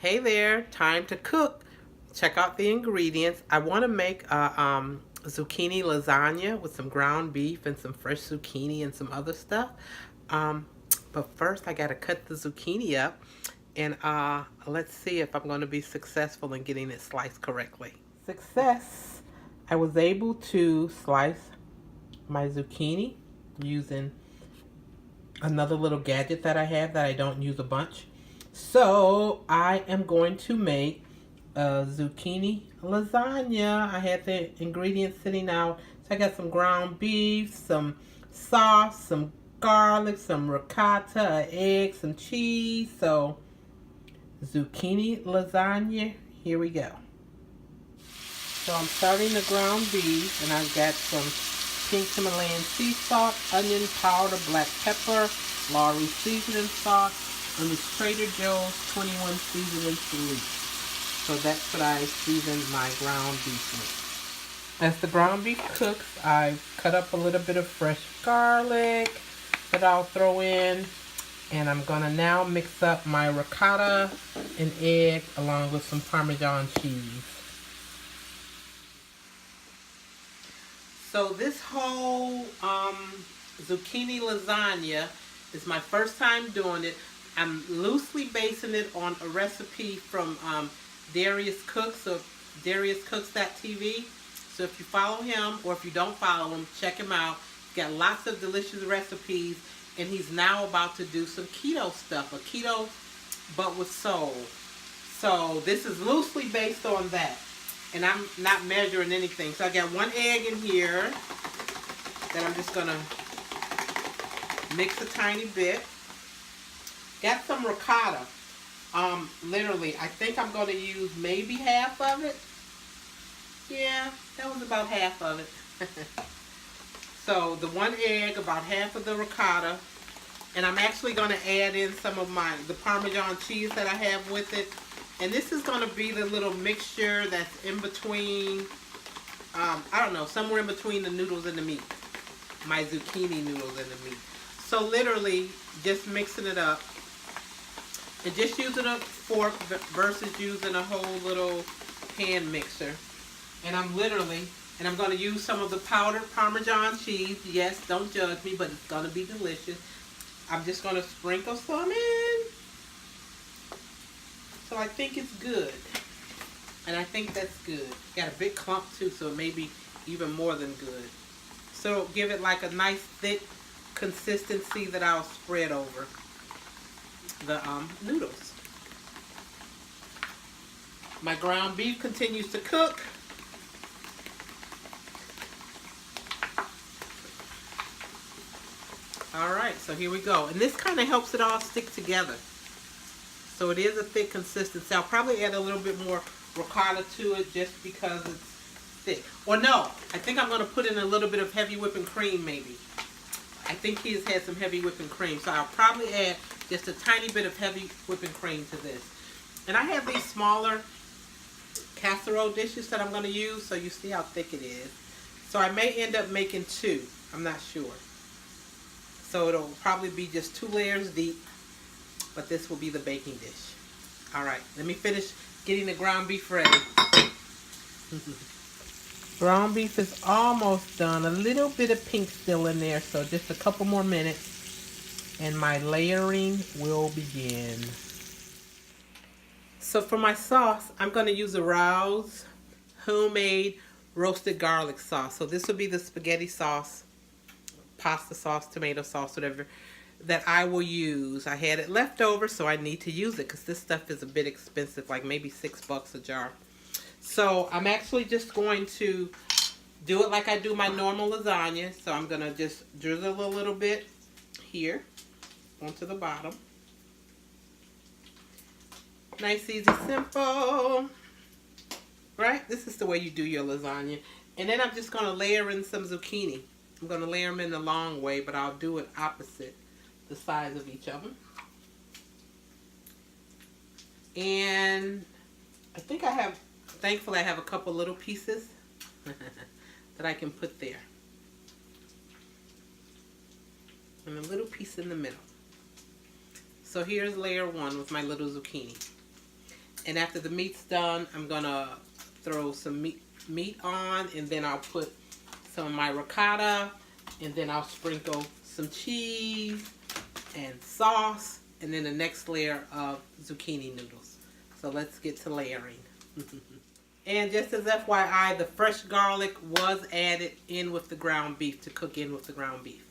Hey there, time to cook. Check out the ingredients. I want to make a zucchini lasagna with some ground beef and some fresh zucchini and some other stuff. Um, but first, I got to cut the zucchini up, and let's see if I'm going to be successful in getting it sliced correctly. Success! I was able to slice my zucchini using another little gadget that I have that I don't use a bunch. So I am going to make a zucchini lasagna. I had the ingredients sitting out. So I got some ground beef, some sauce, some garlic, some ricotta, an egg, some cheese. So zucchini lasagna, here we go. So I'm starting the ground beef, and I've got some pink Himalayan sea salt, onion powder, black pepper, Lawry seasoning sauce, and the Trader Joe's 21 seasoning sweet. So that's what I season my ground beef with. As the ground beef cooks, I cut up a little bit of fresh garlic that I'll throw in. And I'm gonna now mix up my ricotta and egg along with some Parmesan cheese. So this whole zucchini lasagna is my first time doing it. I'm loosely basing it on a recipe from Darius Cooks of DariusCooks.tv. So if you follow him, or if you don't follow him, check him out. He's got lots of delicious recipes, and he's now about to do some keto stuff, a keto but with soul. So this is loosely based on that. And I'm not measuring anything. So I got one egg in here that I'm just gonna mix a tiny bit. Got some ricotta. Literally, I think I'm gonna use maybe half of it. Yeah, that was about half of it. So the one egg, about half of the ricotta. And I'm actually gonna add in some of the Parmesan cheese that I have with it. And this is going to be the little mixture that's in between, I don't know, somewhere in between the noodles and the meat. My zucchini noodles and the meat. So literally, just mixing it up. And just using a fork versus using a whole little hand mixer. And I'm going to use some of the powdered Parmesan cheese. Yes, don't judge me, but it's going to be delicious. I'm just going to sprinkle some in. So I think it's good. And I think that's good. Got a big clump too, so it may be even more than good. So give it like a nice thick consistency that I'll spread over the noodles. My ground beef continues to cook. Alright, so here we go. And this kind of helps it all stick together. So it is a thick consistency. I'll probably add a little bit more ricotta to it just because it's thick. Or no, I think I'm going to put in a little bit of heavy whipping cream maybe. I think he's had some heavy whipping cream. So I'll probably add just a tiny bit of heavy whipping cream to this. And I have these smaller casserole dishes that I'm going to use, so you see how thick it is. So I may end up making two. I'm not sure. So it'll probably be just 2 layers deep. But this will be the baking dish. Alright, let me finish getting the ground beef ready. Ground beef is almost done. A little bit of pink still in there, so just a couple more minutes and my layering will begin. So for my sauce, I'm going to use a Rouse homemade roasted garlic sauce. So this will be the spaghetti sauce, pasta sauce, tomato sauce, whatever, that I will use. I had it left over, so I need to use it because this stuff is a bit expensive, like maybe $6 a jar. So I'm actually just going to do it like I do my normal lasagna. So I'm going to just drizzle a little bit here onto the bottom. Nice, easy, simple. Right? This is the way you do your lasagna. And then I'm just going to layer in some zucchini. I'm going to layer them in the long way, but I'll do it opposite the size of each of them. And I think thankfully I have a couple little pieces that I can put there. And a little piece in the middle. So here's layer 1 with my little zucchini. And after the meat's done, I'm gonna throw some meat on, and then I'll put some of my ricotta, and then I'll sprinkle some cheese and sauce, and then the next layer of zucchini noodles. So let's get to layering. And just as FYI, the fresh garlic was added in with the ground beef to cook in with the ground beef.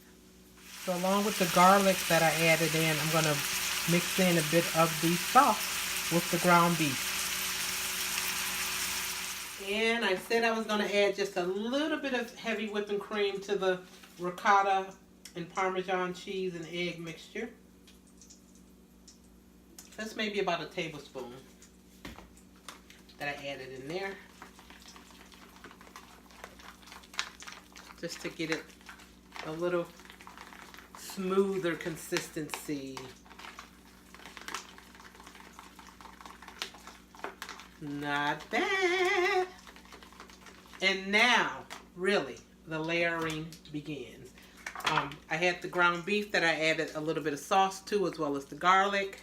So along with the garlic that I added in, I'm going to mix in a bit of the sauce with the ground beef. And I said I was going to add just a little bit of heavy whipping cream to the ricotta and Parmesan cheese and egg mixture. That's maybe about a tablespoon that I added in there. Just to get it a little smoother consistency. Not bad. And now, really, the layering begins. I had the ground beef that I added a little bit of sauce to, as well as the garlic.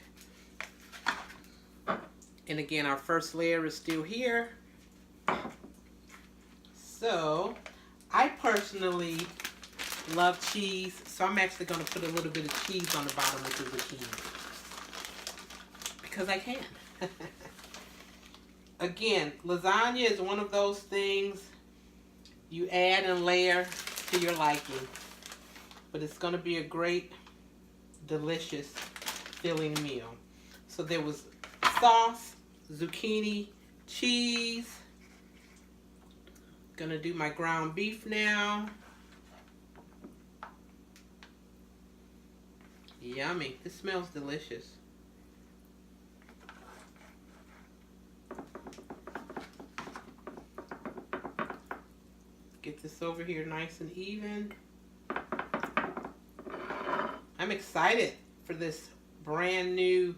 And again, our first layer is still here. So, I personally love cheese, so I'm actually going to put a little bit of cheese on the bottom of the zucchini. Because I can. Again, lasagna is one of those things you add and layer to your liking. But it's going to be a great, delicious, filling meal. So there was sauce, zucchini, cheese. Gonna do my ground beef now. Yummy. This smells delicious. Get this over here nice and even. I'm excited for this brand new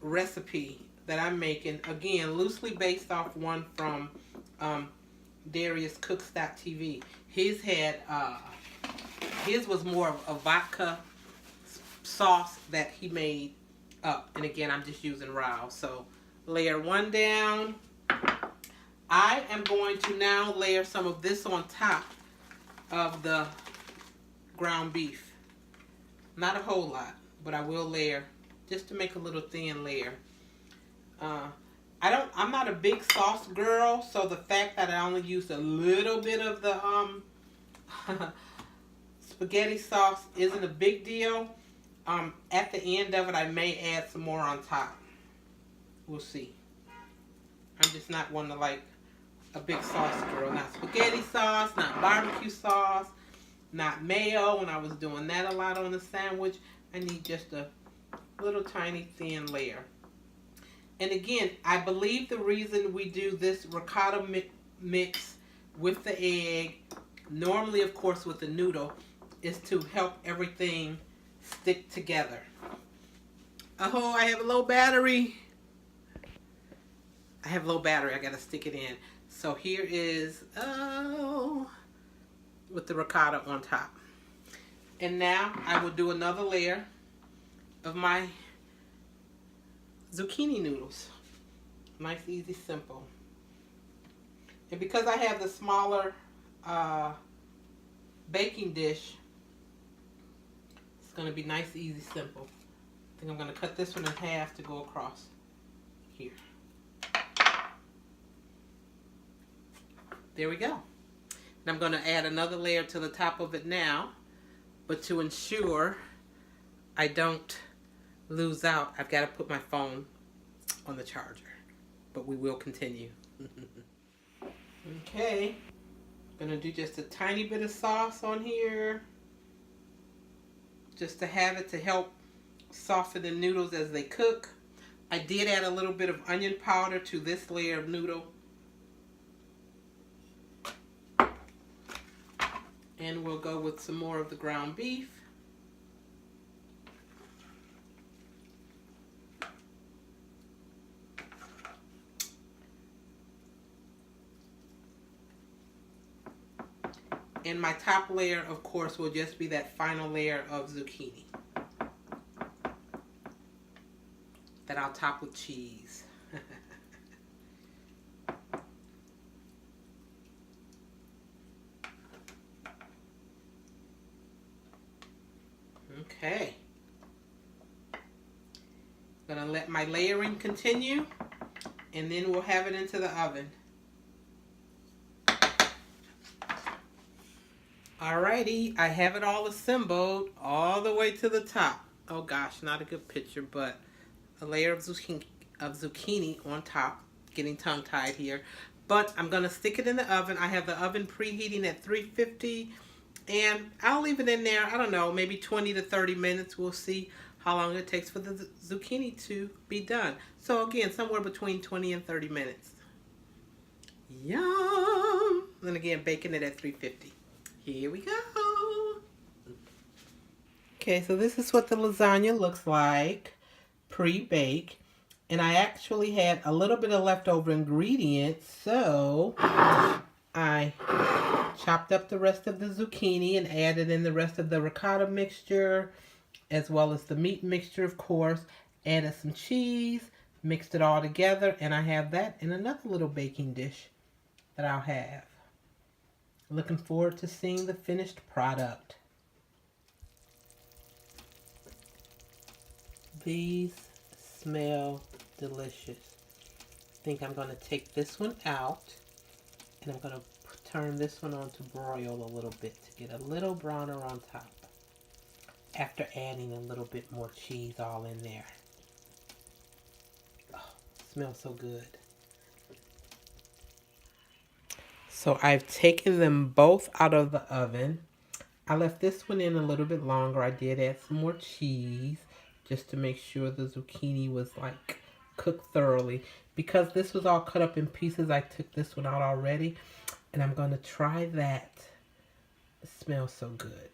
recipe that I'm making. Again, loosely based off one from Darius Cooks.tv. His was more of a vodka sauce that he made up. And again, I'm just using raw. So layer one down. I am going to now layer some of this on top of the ground beef. Not a whole lot, but I will layer just to make a little thin layer. I'm not a big sauce girl, so the fact that I only used a little bit of the spaghetti sauce isn't a big deal. At the end of it, I may add some more on top. We'll see. I'm just not one to like a big sauce girl. Not spaghetti sauce, not barbecue sauce, not mayo. When I was doing that a lot on the sandwich, I need just a little tiny thin layer. And again, I believe the reason we do this ricotta mix with the egg, normally of course with the noodle, is to help everything stick together. Oh, I have a low battery. I gotta stick it in. So here is, with the ricotta on top. And now I will do another layer of my zucchini noodles. Nice, easy, simple. And because I have the smaller baking dish, it's going to be nice, easy, simple. I think I'm going to cut this one in half to go across here. There we go. And I'm going to add another layer to the top of it now. But to ensure I don't lose out, I've got to put my phone on the charger. But we will continue. Okay. I'm going to do just a tiny bit of sauce on here. Just to have it to help soften the noodles as they cook. I did add a little bit of onion powder to this layer of noodle. And we'll go with some more of the ground beef. And my top layer, of course, will just be that final layer of zucchini. that I'll top with cheese. Okay. Gonna let my layering continue, and then we'll have it into the oven. Alrighty, I have it all assembled all the way to the top. Oh gosh, not a good picture, but a layer of zucchini on top. Getting tongue-tied here. But I'm going to stick it in the oven. I have the oven preheating at 350, and I'll leave it in there, I don't know, maybe 20 to 30 minutes. We'll see how long it takes for the zucchini to be done. So again, somewhere between 20 and 30 minutes. Yum! And again, baking it at 350. Here we go. Okay, so this is what the lasagna looks like pre-bake. And I actually had a little bit of leftover ingredients, so I chopped up the rest of the zucchini and added in the rest of the ricotta mixture, as well as the meat mixture, of course. Added some cheese, mixed it all together, and I have that in another little baking dish that I'll have. Looking forward to seeing the finished product. These smell delicious. I think I'm going to take this one out, and I'm going to turn this one on to broil a little bit to get a little browner on top after adding a little bit more cheese all in there. Oh, smells so good. So I've taken them both out of the oven. I left this one in a little bit longer. I did add some more cheese just to make sure the zucchini was like cooked thoroughly. Because this was all cut up in pieces, I took this one out already. And I'm going to try that. It smells so good.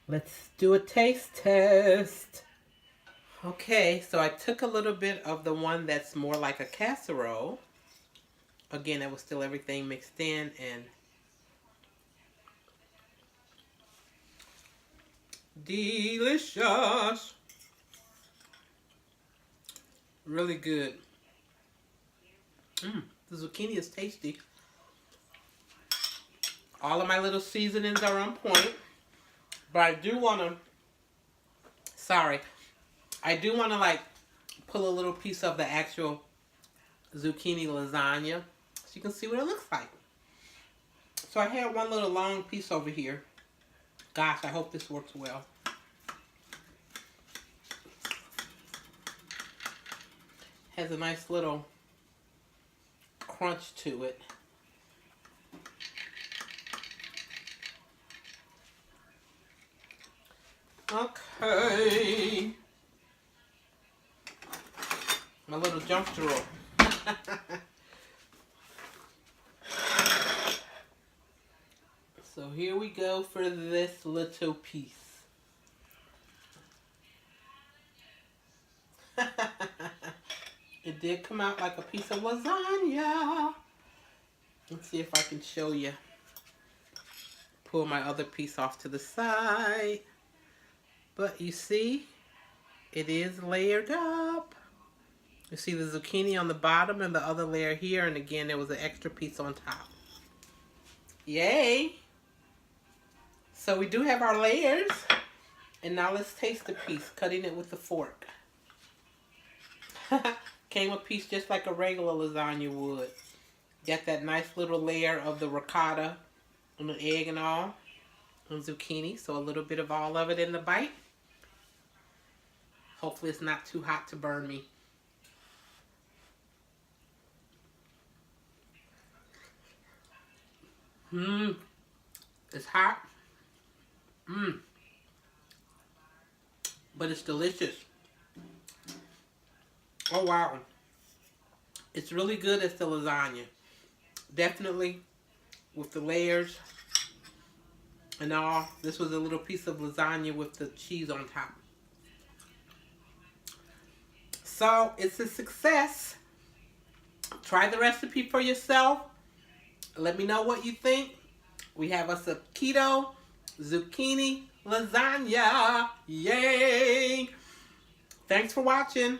Let's do a taste test. Okay, so I took a little bit of the one that's more like a casserole. Again, it was still everything mixed in, and delicious. Really good. The zucchini is tasty. All of my little seasonings are on point. But I do want to, like pull a little piece of the actual zucchini lasagna so you can see what it looks like. So I had one little long piece over here. Gosh, I hope this works well. Has a nice little crunch to it. Okay. My little jumpster roll. So here we go for this little piece. It did come out like a piece of lasagna. Let's see if I can show you. Pull my other piece off to the side. But you see, it is layered up. You see the zucchini on the bottom and the other layer here. And again, there was an extra piece on top. Yay! So we do have our layers. And now let's taste the piece, cutting it with the fork. Came a piece just like a regular lasagna would. Got that nice little layer of the ricotta and the egg and all. And zucchini, so a little bit of all of it in the bite. Hopefully it's not too hot to burn me. It's hot. But it's delicious. Oh wow. It's really good as the lasagna. Definitely with the layers and all. This was a little piece of lasagna with the cheese on top. So it's a success. Try the recipe for yourself. Let me know what you think. We have us a keto zucchini lasagna. Yay! Thanks for watching.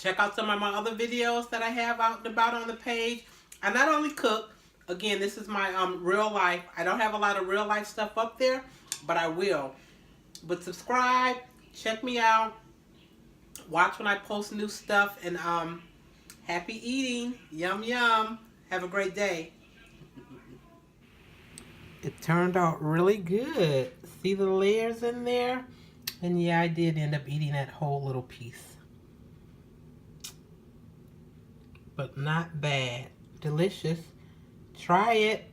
Check out some of my other videos that I have out and about on the page. I not only cook, again, this is my real life. I don't have a lot of real life stuff up there, but I will. But subscribe, check me out, watch when I post new stuff, and happy eating. Yum, yum. Have a great day. It turned out really good. See the layers in there? And yeah, I did end up eating that whole little piece. But not bad. Delicious. Try it.